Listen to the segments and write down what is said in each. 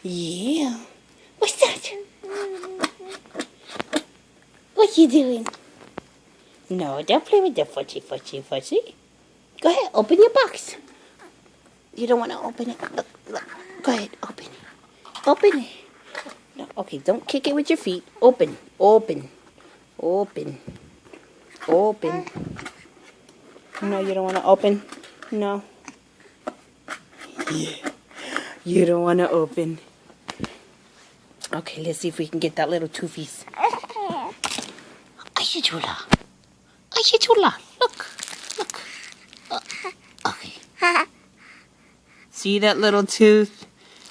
Yeah. What's that? What you doing? No, don't play with the fudgy. Go ahead, open your box. You don't want to open it. Look. Go ahead, open it. Open it. No, okay, don't kick it with your feet. Open. No, you don't want to open? No. Yeah. You don't want to open. Okay, let's see if we can get that little toofies. Ayatullah. Look. Okay. See that little tooth?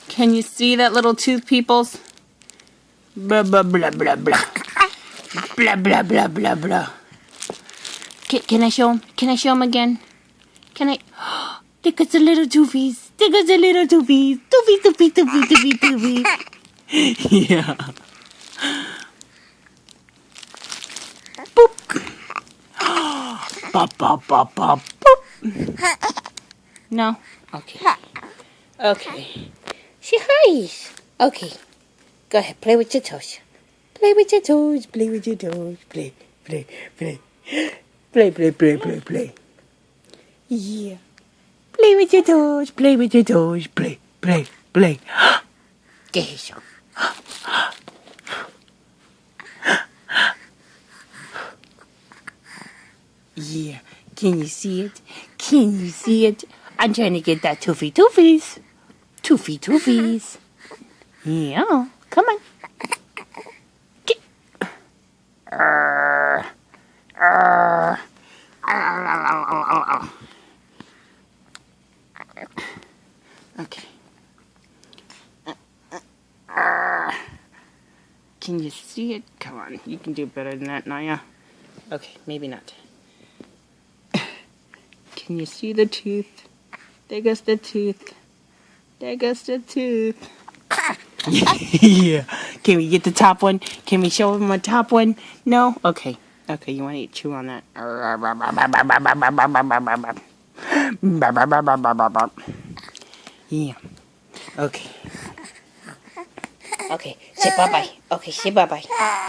Can you see that little tooth, peoples? Blah, blah, blah, blah, blah. Blah, blah, blah, blah, blah. Can I show him? Can I show him again? Can I? There goes the little toofies. Toofy. Yeah. Boop. Bop, boop. No? Okay. She hides. Okay. Go ahead, play with your toes. Play. Play. Yeah. Play with your toes. Play. ¿Qué es eso? Yeah. Can you see it? I'm trying to get that toofies. Toofies. Yeah. Come on. Get. Okay. Can you see it? Come on. You can do better than that, Naya. Okay, maybe not. Can you see the tooth? There goes the tooth. Yeah. Can we get the top one? Can we show them a top one? No? Okay, you want to chew on that. Yeah. Okay. Say bye-bye. Okay, say bye-bye.